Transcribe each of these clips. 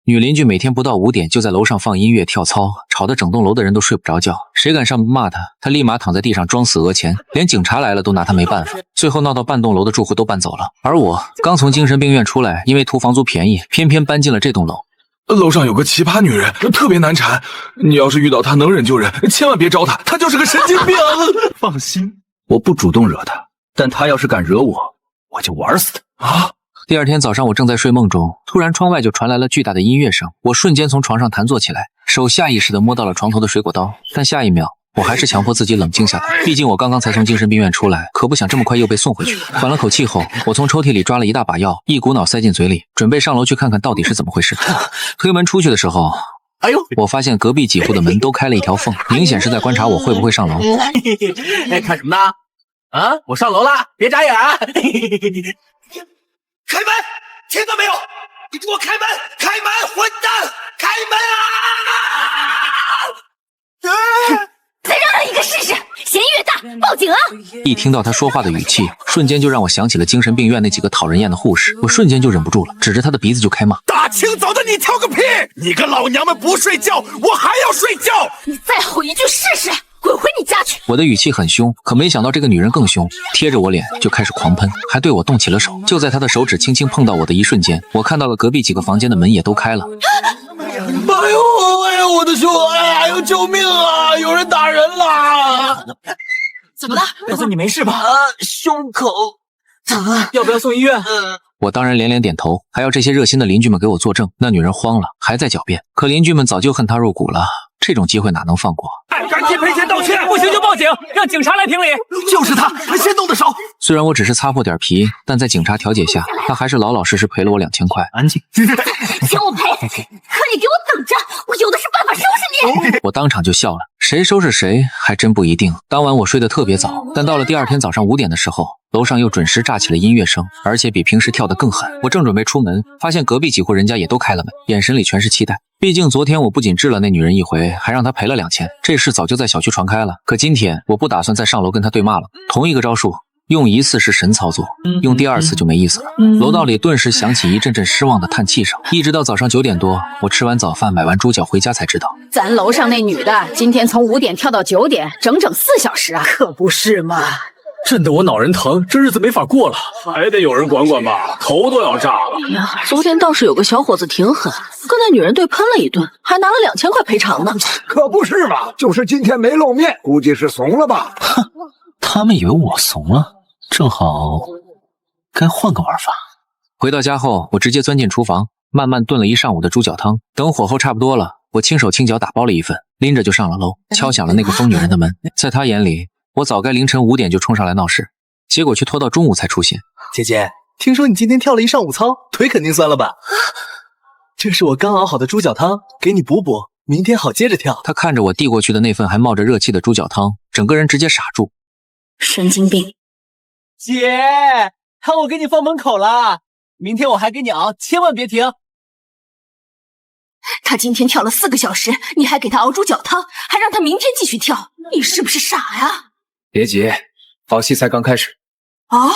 女邻居每天不到5点就在楼上放音乐跳操，吵得整栋楼的人都睡不着觉。谁敢上门骂她，她立马躺在地上装死讹钱，连警察来了都拿她没办法。最后闹到半栋楼的住户都搬走了，而我刚从精神病院出来，因为图房租便宜，偏偏搬进了这栋楼。楼上有个奇葩女人，特别难缠，你要是遇到她能忍就忍，千万别招她，她就是个神经病。放心，我不主动惹她，但她要是敢惹我，我就玩死她啊！第二天早上，我正在睡梦中，突然窗外就传来了巨大的音乐声，我瞬间从床上弹坐起来，手下意识地摸到了床头的水果刀，但下一秒我还是强迫自己冷静下来，毕竟我刚刚才从精神病院出来，可不想这么快又被送回去。缓了口气后，我从抽屉里抓了一大把药，一股脑塞进嘴里，准备上楼去看看到底是怎么回事。推门出去的时候，哎呦，我发现隔壁几户的门都开了一条缝，明显是在观察我会不会上楼。哎，看什么呢？啊，我上楼啦，别眨眼啊！开门！听到没有？你给我开门！开门！混蛋！开门啊！再让他一个试试，嫌疑越大，报警啊！一听到他说话的语气，瞬间就让我想起了精神病院那几个讨人厌的护士，我瞬间就忍不住了，指着他的鼻子就开骂：大清早的你挑个屁！你跟老娘们不睡觉，我还要睡觉！你再吼一句试试！滚回你家去！我的语气很凶，可没想到这个女人更凶，贴着我脸就开始狂喷，还对我动起了手。就在她的手指轻轻碰到我的一瞬间，我看到了隔壁几个房间的门也都开了。哎呦，我的胸！哎呦，救命啊！有人打人了！怎么了？表哥，你没事吧？胸口疼。要不要送医院？我当然连连点头，还要这些热心的邻居们给我作证。那女人慌了，还在狡辩，可邻居们早就恨她入骨了，这种机会哪能放过？赶紧赔钱道歉！不行就报警，让警察来评理。就是他先动的手。虽然我只是擦破点皮，但在警察调解下，他还是老老实实赔了我2000块。安静。请我赔，可你给我等着，我有的是办法收拾你！我当场就笑了，谁收拾谁还真不一定。当晚我睡得特别早，但到了第二天早上5点的时候，楼上又准时炸起了音乐声，而且比平时跳得更狠。我正准备出门，发现隔壁几户人家也都开了门，眼神里全是期待。毕竟昨天我不仅治了那女人一回，还让她赔了2000，这事早就在小区传开了。可今天我不打算再上楼跟她对骂了，同一个招数用一次是神操作，用第二次就没意思了。楼道里顿时响起一阵阵失望的叹气声，一直到早上9点多，我吃完早饭买完猪脚回家才知道，咱楼上那女的今天从5点跳到9点，整整4小时啊！可不是嘛，震得我脑仁疼，这日子没法过了。还得有人管管吧，头都要炸了。呀，昨天倒是有个小伙子挺狠，跟那女人对喷了一顿，还拿了2000块赔偿呢。可不是嘛，就是今天没露面，估计是怂了吧？哼，他们以为我怂了，正好该换个玩法。回到家后，我直接钻进厨房，慢慢炖了一上午的猪脚汤。等火候差不多了，我轻手轻脚打包了一份，拎着就上了楼，敲响了那个疯女人的门。在她眼里，我早该凌晨5点就冲上来闹事，结果却拖到中午才出现。姐姐，听说你今天跳了一上午操，腿肯定酸了吧？这是我刚熬好的猪脚汤，给你补补，明天好接着跳。她看着我递过去的那份还冒着热气的猪脚汤，整个人直接傻住。神经病！姐，汤我给你放门口了，明天我还给你熬，千万别停。他今天跳了4个小时，你还给他熬猪脚汤，还让他明天继续跳，你是不是傻呀？别急，好戏才刚开始。啊！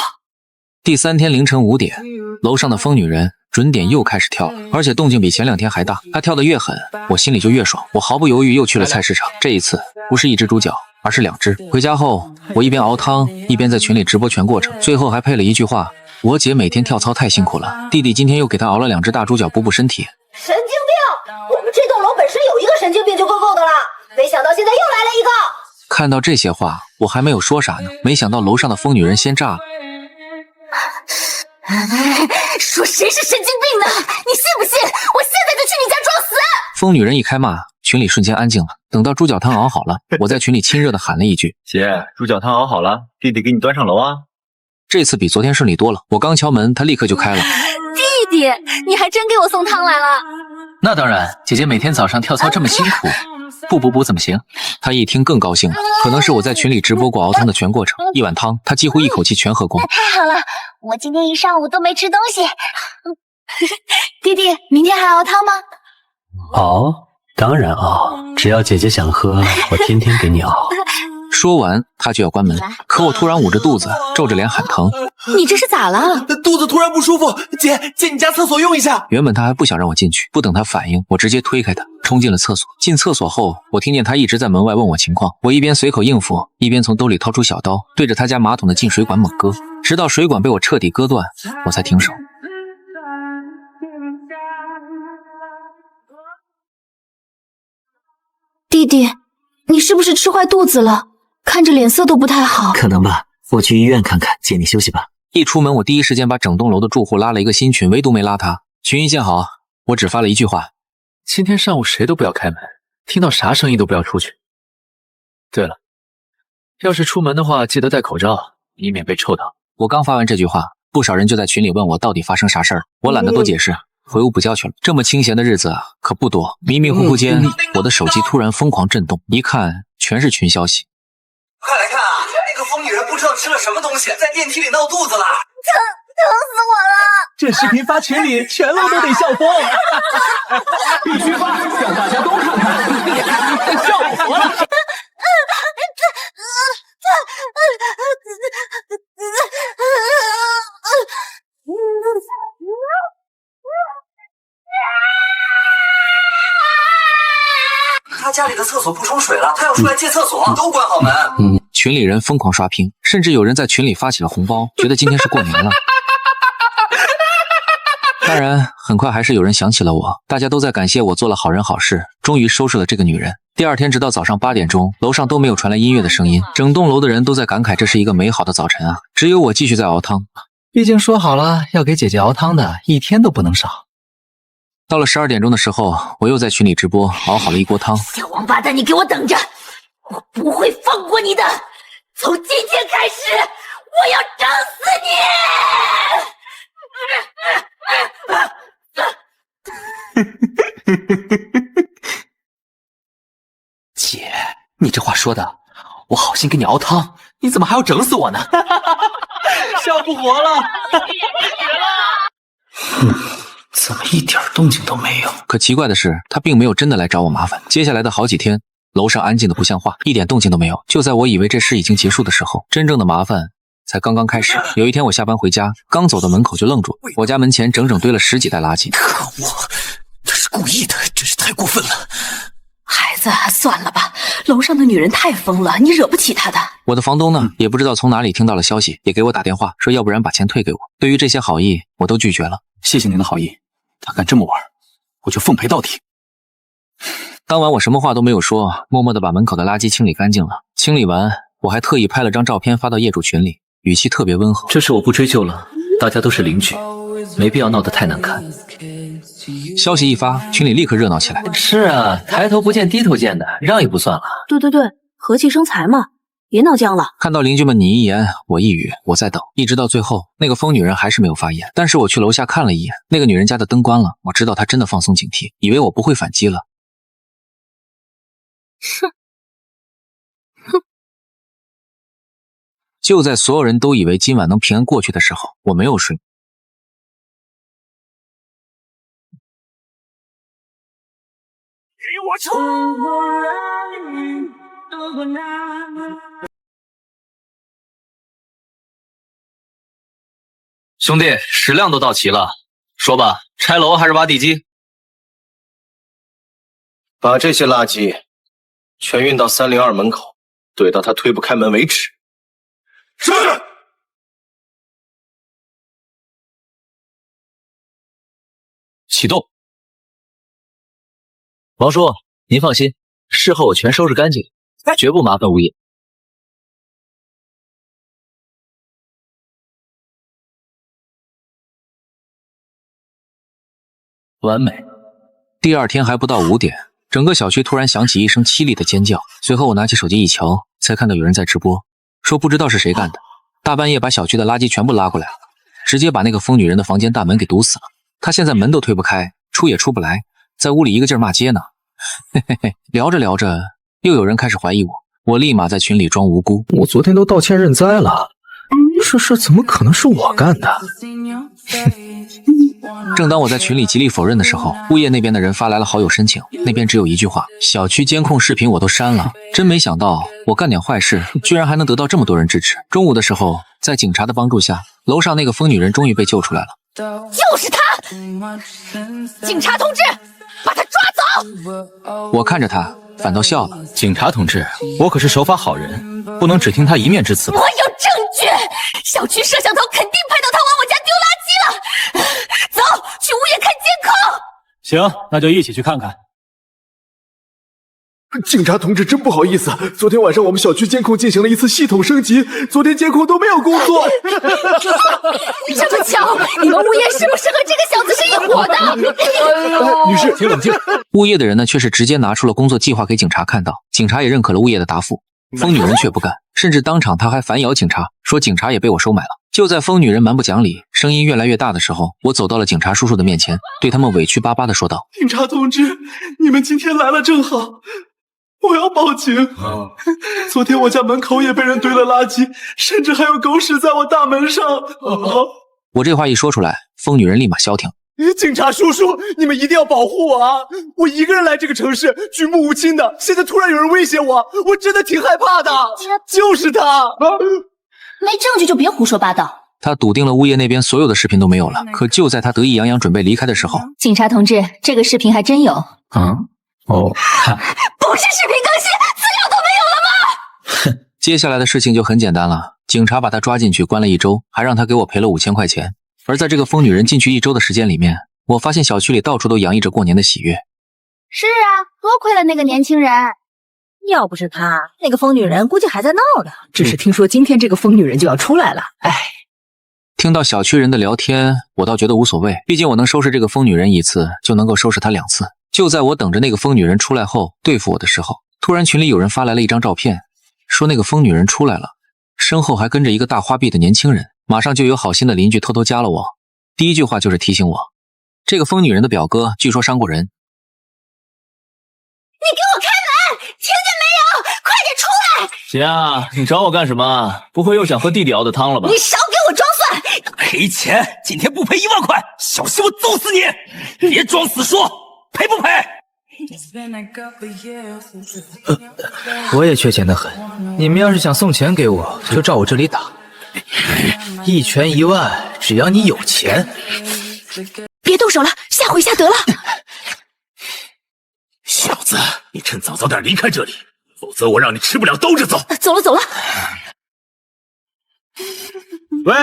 第3天凌晨5点，楼上的疯女人准点又开始跳了，而且动静比前2天还大。她跳得越狠，我心里就越爽。我毫不犹豫又去了菜市场，这一次不是1只猪脚，而是2只。回家后，我一边熬汤，一边在群里直播全过程，最后还配了一句话：我姐每天跳操太辛苦了，弟弟今天又给她熬了2只大猪脚补补身体。神经病！我们这栋楼本身有一个神经病就够够的了，没想到现在又来了一个。看到这些话，我还没有说啥呢，没想到楼上的疯女人先炸了。说谁是神经病呢？你信不信？我现在就去你家装死！疯女人一开骂，群里瞬间安静了。等到猪脚汤熬好了，我在群里亲热地喊了一句：姐，猪脚汤熬好了，弟弟给你端上楼啊。这次比昨天顺利多了，我刚敲门，他立刻就开了。弟弟，你还真给我送汤来了。那当然，姐姐每天早上跳操这么辛苦，不补补怎么行？他一听更高兴了，可能是我在群里直播过熬汤的全过程，一碗汤他几乎一口气全喝光。太好了，我今天一上午都没吃东西。弟弟，明天还熬汤吗？熬，当然熬，只要姐姐想喝，我天天给你熬。说完，他就要关门，可我突然捂着肚子，皱着脸喊疼。你这是咋了？肚子突然不舒服，姐，借你家厕所用一下。原本他还不想让我进去，不等他反应，我直接推开他，冲进了厕所。进厕所后，我听见他一直在门外问我情况，我一边随口应付，一边从兜里掏出小刀，对着他家马桶的进水管猛割，直到水管被我彻底割断，我才停手。弟弟，你是不是吃坏肚子了？看着脸色都不太好。可能吧，我去医院看看，姐你休息吧。一出门，我第一时间把整栋楼的住户拉了一个新群，唯独没拉他。群一建好，我只发了一句话：今天上午谁都不要开门，听到啥声音都不要出去。对了，要是出门的话，记得戴口罩，以免被臭到。我刚发完这句话，不少人就在群里问我到底发生啥事儿，我懒得多解释，回屋补觉去了。这么清闲的日子可不多。迷迷糊糊间，我的手机突然疯狂震动，一看全是群消息。快来看啊！那个疯女人不知道吃了什么东西，在电梯里闹肚子了，疼死我了！这视频发群里，全楼都得笑疯。必须发，让大家都看看，笑死了！他家里的厕所不冲水了，他要出来借厕所，都关好门。群里人疯狂刷屏，甚至有人在群里发起了红包，觉得今天是过年了。当然，很快还是有人想起了我，大家都在感谢我做了好人好事，终于收拾了这个女人。第二天，直到早上8点钟，楼上都没有传来音乐的声音，整栋楼的人都在感慨这是一个美好的早晨啊，只有我继续在熬汤。毕竟说好了要给姐姐熬汤的，一天都不能少。到了12点钟的时候，我又在群里直播，熬好了一锅汤。小王八蛋，你给我等着！我不会放过你的！从今天开始，我要整死你！姐，你这话说的，我好心给你熬汤，你怎么还要整死我呢？笑不活了！怎么一点动静都没有？可奇怪的是，他并没有真的来找我麻烦。接下来的好几天，楼上安静的不像话，一点动静都没有。就在我以为这事已经结束的时候，真正的麻烦才刚刚开始。有一天我下班回家，刚走到门口就愣住，我家门前整整堆了10几袋垃圾。可恶，他是故意的，真是太过分了。孩子，算了吧，楼上的女人太疯了，你惹不起她的。我的房东呢，也不知道从哪里听到了消息，也给我打电话说要不然把钱退给我。对于这些好意，我都拒绝了。谢谢您的好意，他敢这么玩，我就奉陪到底。当晚我什么话都没有说，默默地把门口的垃圾清理干净了。清理完，我还特意拍了张照片发到业主群里，语气特别温和。这事我不追究了，大家都是邻居，没必要闹得太难看。消息一发，群里立刻热闹起来。是啊，抬头不见低头见的，让一步算了。对对对，和气生财嘛，别闹僵了。看到邻居们你一言我一语，我在等，一直到最后，那个疯女人还是没有发言。但是我去楼下看了一眼，那个女人家的灯关了，我知道她真的放松警惕，以为我不会反击了。哼。就在所有人都以为今晚能平安过去的时候，我没有睡。给我冲！兄弟，食量都到齐了，说吧，拆楼还是挖地基？把这些垃圾全运到302门口，怼到他推不开门为止。是。启动。王叔，您放心，事后我全收拾干净，绝不麻烦物业。完美。第二天还不到5点，整个小区突然响起一声凄厉的尖叫，随后我拿起手机一瞧，才看到有人在直播，说不知道是谁干的，大半夜把小区的垃圾全部拉过来了，直接把那个疯女人的房间大门给堵死了。她现在门都推不开，出也出不来，在屋里一个劲儿骂街呢。嘿嘿嘿，聊着聊着，又有人开始怀疑我，我立马在群里装无辜。我昨天都道歉认栽了，这事怎么可能是我干的？正当我在群里极力否认的时候，物业那边的人发来了好友申请，那边只有一句话：小区监控视频我都删了。真没想到我干点坏事，居然还能得到这么多人支持。中午的时候，在警察的帮助下，楼上那个疯女人终于被救出来了。就是他！警察同志，把他抓走！我看着他，反倒笑了。警察同志，我可是守法好人，不能只听他一面之词吧？我有证据，小区摄像头肯定拍到他往我家丢垃圾了。走，去物业看监控。行，那就一起去看看。警察同志，真不好意思，昨天晚上我们小区监控进行了一次系统升级，昨天监控都没有工作。这么巧，你们物业是不是和这个小子是一伙的？女士，请冷静。物业的人呢，却是直接拿出了工作计划给警察看到，警察也认可了物业的答复。疯女人却不干，甚至当场他还反咬警察，说警察也被我收买了。就在疯女人蛮不讲理，声音越来越大的时候，我走到了警察叔叔的面前，对他们委屈巴巴地说道：警察同志，你们今天来了正好，我要报警。昨天我家门口也被人堆了垃圾，甚至还有狗屎在我大门上。我这话一说出来，疯女人立马消停。警察叔叔，你们一定要保护我啊！我一个人来这个城市，举目无亲的，现在突然有人威胁我，我真的挺害怕的。就是他，没证据就别胡说八道。他笃定了物业那边所有的视频都没有了，可就在他得意洋洋准备离开的时候，警察同志，这个视频还真有。哦，不是视频更新，资料都没有了吗？接下来的事情就很简单了，警察把他抓进去关了1周，还让他给我赔了5000块钱。而在这个疯女人进去1周的时间里面，我发现小区里到处都洋溢着过年的喜悦。是啊，多亏了那个年轻人，要不是他，那个疯女人估计还在闹呢。只是听说今天这个疯女人就要出来了，哎。听到小区人的聊天，我倒觉得无所谓，毕竟我能收拾这个疯女人1次，就能够收拾她2次。就在我等着那个疯女人出来后对付我的时候，突然群里有人发来了一张照片，说那个疯女人出来了，身后还跟着一个大花臂的年轻人。马上就有好心的邻居偷偷加了我，第一句话就是提醒我，这个疯女人的表哥据说伤过人。你给我开门，听见没有？快点出来！姐啊，你找我干什么？不会又想喝弟弟熬的汤了吧？你少给我装蒜！赔钱，今天不赔1万块，小心我揍死你！别装死说，赔不赔？我也缺钱的很，你们要是想送钱给我，就照我这里打。1拳1万，只要你有钱。别动手了，下回下得了。小子，你趁早点离开这里，否则我让你吃不了兜着走。走了走了。喂。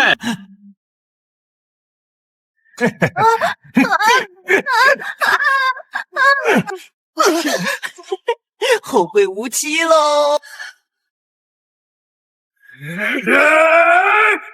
后会无期喽！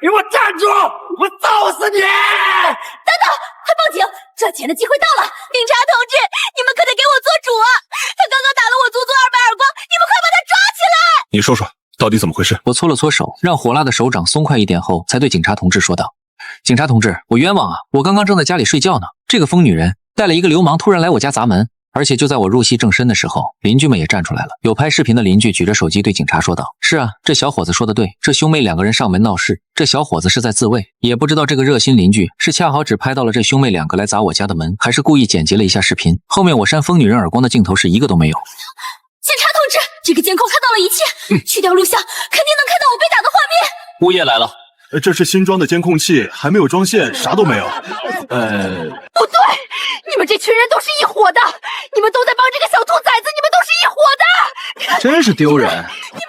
给我站住！我揍死你！等等，快报警！赚钱的机会到了！警察同志，你们可得给我做主啊！他刚刚打了我足足200耳光，你们快把他抓起来！你说说，到底怎么回事？我搓了搓手，让火辣的手掌松快一点后，才对警察同志说道：警察同志，我冤枉啊！我刚刚正在家里睡觉呢，这个疯女人带了一个流氓突然来我家砸门。而且就在我入戏正深的时候，邻居们也站出来了。有拍视频的邻居举着手机对警察说道：是啊，这小伙子说的对，这兄妹2个人上门闹事，这小伙子是在自卫。也不知道这个热心邻居是恰好只拍到了这兄妹2个来砸我家的门，还是故意剪辑了一下视频，后面我扇疯女人耳光的镜头是一个都没有。警察同志，这个监控看到了一切，去掉录像，肯定能看到我被打的画面。物业来了。这是新装的监控器，还没有装线，啥都没有。不对，你们这群人都是一伙的，你们都在帮这个小兔崽子，你们都是一伙的。真是丢人！你们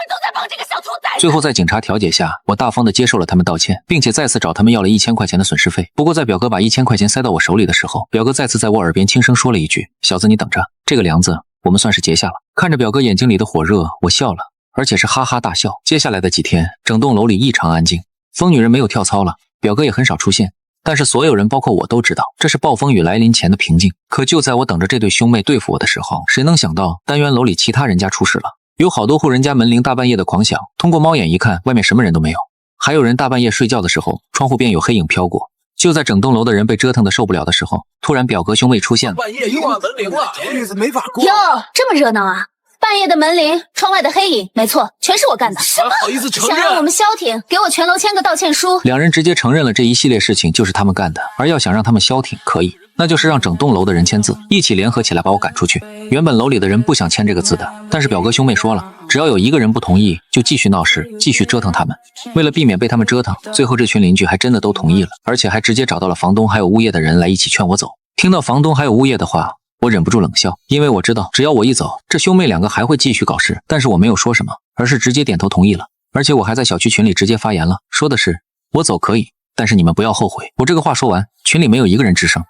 都在帮这个小兔崽子。最后在警察调解下，我大方的接受了他们道歉，并且再次找他们要了1000块钱的损失费。不过在表哥把1000块钱塞到我手里的时候，表哥再次在我耳边轻声说了一句：小子你等着，这个梁子我们算是结下了。看着表哥眼睛里的火热，我笑了，而且是哈哈大笑。接下来的几天，整栋楼里异常安静，疯女人没有跳操了，表哥也很少出现，但是所有人包括我都知道，这是暴风雨来临前的平静。可就在我等着这对兄妹对付我的时候，谁能想到单元楼里其他人家出事了，有好多户人家门铃大半夜的狂响，通过猫眼一看，外面什么人都没有，还有人大半夜睡觉的时候，窗户边有黑影飘过。就在整栋楼的人被折腾的受不了的时候，突然表哥兄妹出现了。半夜又按门铃了，这日子没法过。哟，这么热闹啊！半夜的门铃，窗外的黑影，没错，全是我干的。什么？好意思承认？想让我们消停，给我全楼签个道歉书。两人直接承认了这一系列事情就是他们干的，而要想让他们消停，可以，那就是让整栋楼的人签字，一起联合起来把我赶出去。原本楼里的人不想签这个字的，但是表哥兄妹说了，只要有一个人不同意，就继续闹事，继续折腾他们。为了避免被他们折腾，最后这群邻居还真的都同意了，而且还直接找到了房东还有物业的人来一起劝我走。听到房东还有物业的话，我忍不住冷笑，因为我知道只要我一走，这兄妹两个还会继续搞事。但是我没有说什么，而是直接点头同意了。而且我还在小区群里直接发言了，说的是我走可以，但是你们不要后悔。我这个话说完，群里没有一个人吱声。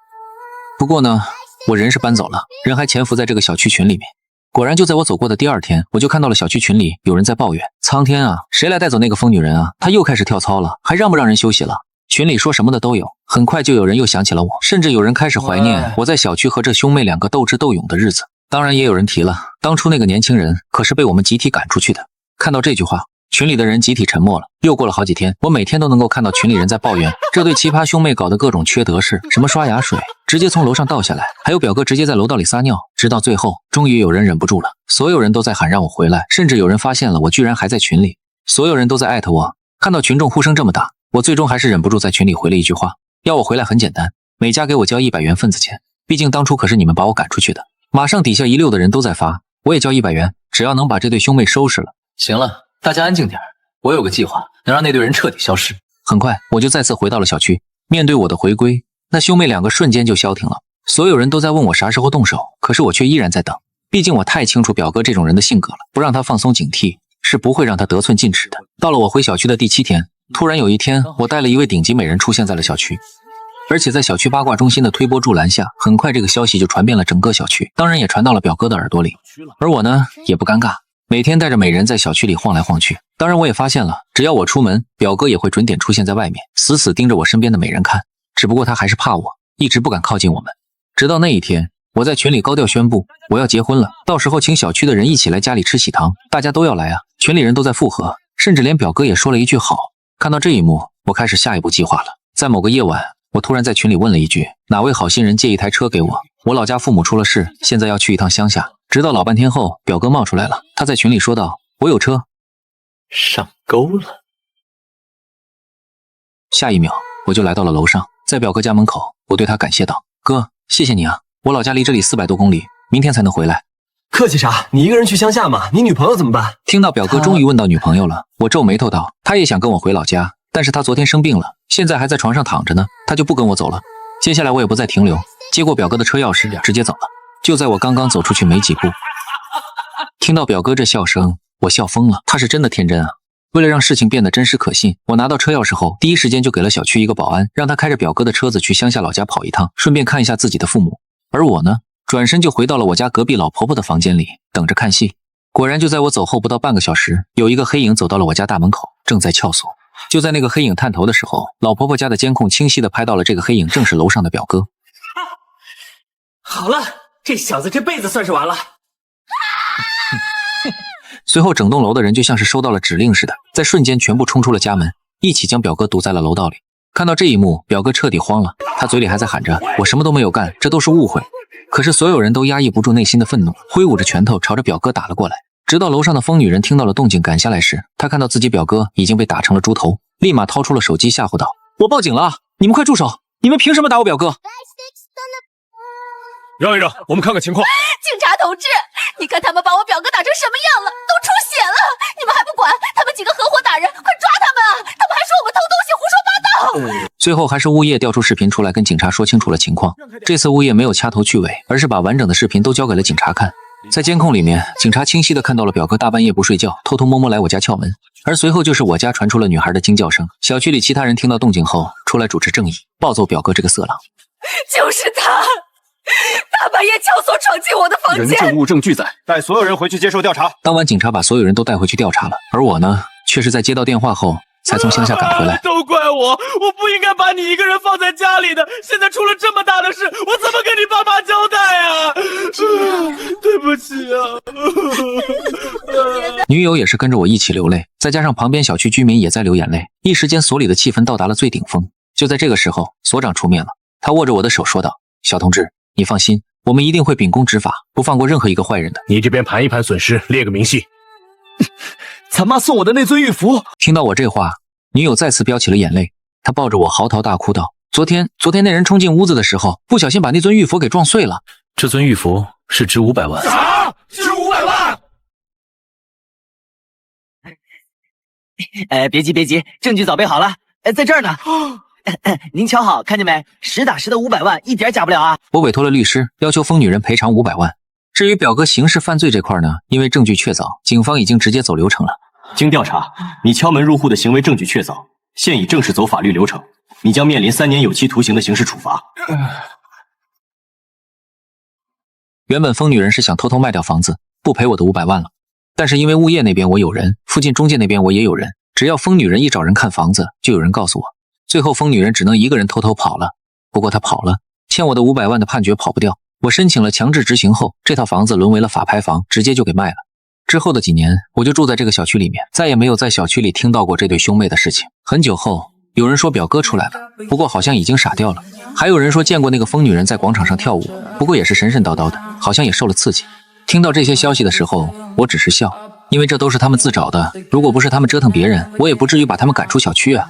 不过呢，我人是搬走了，人还潜伏在这个小区群里面。果然就在我走过的第二天，我就看到了小区群里有人在抱怨，苍天啊，谁来带走那个疯女人啊，她又开始跳操了，还让不让人休息了。群里说什么的都有，很快就有人又想起了我，甚至有人开始怀念我在小区和这兄妹两个斗智斗勇的日子。当然也有人提了，当初那个年轻人可是被我们集体赶出去的。看到这句话，群里的人集体沉默了。又过了好几天，我每天都能够看到群里人在抱怨这对奇葩兄妹搞的各种缺德事，什么刷牙水直接从楼上倒下来，还有表哥直接在楼道里撒尿，直到最后终于有人忍不住了，所有人都在喊让我回来，甚至有人发现了我居然还在群里，所有人都在艾特我。看到群众呼声这么大，我最终还是忍不住在群里回了一句话，要我回来很简单，每家给我交100元份子钱，毕竟当初可是你们把我赶出去的。马上底下一溜的人都在发，我也交100元，只要能把这对兄妹收拾了。行了，大家安静点，我有个计划，能让那对人彻底消失。很快我就再次回到了小区，面对我的回归，那兄妹两个瞬间就消停了。所有人都在问我啥时候动手，可是我却依然在等，毕竟我太清楚表哥这种人的性格了，不让他放松警惕是不会让他得寸进尺的。到了我回小区的第7天，突然有一天，我带了一位顶级美人出现在了小区，而且在小区八卦中心的推波助澜下，很快这个消息就传遍了整个小区，当然也传到了表哥的耳朵里。而我呢，也不尴尬，每天带着美人在小区里晃来晃去。当然我也发现了，只要我出门，表哥也会准点出现在外面，死死盯着我身边的美人看。只不过他还是怕我，一直不敢靠近我们。直到那一天，我在群里高调宣布我要结婚了，到时候请小区的人一起来家里吃喜糖，大家都要来啊！群里人都在附和，甚至连表哥也说了一句好。看到这一幕，我开始下一步计划了。在某个夜晚，我突然在群里问了一句，哪位好心人借一台车给我？我老家父母出了事，现在要去一趟乡下。直到老半天后，表哥冒出来了，他在群里说道，我有车。上钩了。下一秒，我就来到了楼上，在表哥家门口，我对他感谢道，哥，谢谢你啊，我老家离这里400多公里，明天才能回来。客气啥？你一个人去乡下吗？你女朋友怎么办？听到表哥终于问到女朋友了，我皱眉头道，他也想跟我回老家，但是他昨天生病了，现在还在床上躺着呢，他就不跟我走了。接下来我也不再停留，接过表哥的车钥匙，直接走了。就在我刚刚走出去没几步，听到表哥这笑声，我笑疯了，他是真的天真啊。为了让事情变得真实可信，我拿到车钥匙后，第一时间就给了小区一个保安，让他开着表哥的车子去乡下老家跑一趟，顺便看一下自己的父母。而我呢，转身就回到了我家隔壁老婆婆的房间里，等着看戏。果然就在我走后不到半个小时，有一个黑影走到了我家大门口，正在撬锁。就在那个黑影探头的时候，老婆婆家的监控清晰地拍到了这个黑影正是楼上的表哥。好了，这小子这辈子算是完了。随后整栋楼的人就像是收到了指令似的，在瞬间全部冲出了家门，一起将表哥堵在了楼道里。看到这一幕，表哥彻底慌了，他嘴里还在喊着我什么都没有干，这都是误会。可是所有人都压抑不住内心的愤怒，挥舞着拳头朝着表哥打了过来。直到楼上的疯女人听到了动静赶下来时，她看到自己表哥已经被打成了猪头，立马掏出了手机吓唬道，我报警了，你们快住手，你们凭什么打我表哥？让一让，我们看看情况。警察同志，你看他们把我表哥打成什么样了，都出血了，你们还不管？他们几个合伙打人，快抓他们啊！他们还说我们偷东西，胡说八道。最后还是物业调出视频出来跟警察说清楚了情况。这次物业没有掐头去尾，而是把完整的视频都交给了警察看。在监控里面，警察清晰地看到了表哥大半夜不睡觉，偷偷摸摸来我家撬门。而随后就是我家传出了女孩的惊叫声，小区里其他人听到动静后出来主持正义，暴揍表哥这个色狼。就是他，大半夜撬锁闯进我的房间。人证物证俱在，带所有人回去接受调查。当晚警察把所有人都带回去调查了，而我呢，却是在接到电话后才从乡下赶回来。都怪我，我不应该把你一个人放在家里的。现在出了这么大的事，我怎么跟你爸妈交代啊？对不起啊！女友也是跟着我一起流泪，再加上旁边小区居民也在流眼泪，一时间所里的气氛到达了最顶峰。就在这个时候，所长出面了，他握着我的手说道：“小同志，你放心，我们一定会秉公执法，不放过任何一个坏人的。你这边盘一盘损失，列个明细。咱妈送我的那尊玉符。听到我这话，女友再次飙起了眼泪，她抱着我嚎啕大哭道：昨天那人冲进屋子的时候，不小心把那尊玉符给撞碎了。这尊玉符是值500万。啥？值500万？别急，证据早备好了，在这儿呢。您瞧好，看见没？实打实的500万，一点假不了啊！我委托了律师，要求疯女人赔偿500万。至于表哥刑事犯罪这块呢，因为证据确凿，警方已经直接走流程了。经调查，你敲门入户的行为证据确凿，现已正式走法律流程，你将面临3年有期徒刑的刑事处罚。原本疯女人是想偷偷卖掉房子，不赔我的500万了，但是因为物业那边我有人，附近中介那边我也有人，只要疯女人一找人看房子，就有人告诉我。最后疯女人只能一个人偷偷跑了。不过她跑了，欠我的500万的判决跑不掉。我申请了强制执行后，这套房子沦为了法拍房，直接就给卖了。之后的几年，我就住在这个小区里面，再也没有在小区里听到过这对兄妹的事情。很久后，有人说表哥出来了，不过好像已经傻掉了。还有人说见过那个疯女人在广场上跳舞，不过也是神神叨叨的，好像也受了刺激。听到这些消息的时候，我只是笑，因为这都是他们自找的。如果不是他们折腾别人，我也不至于把他们赶出小区啊。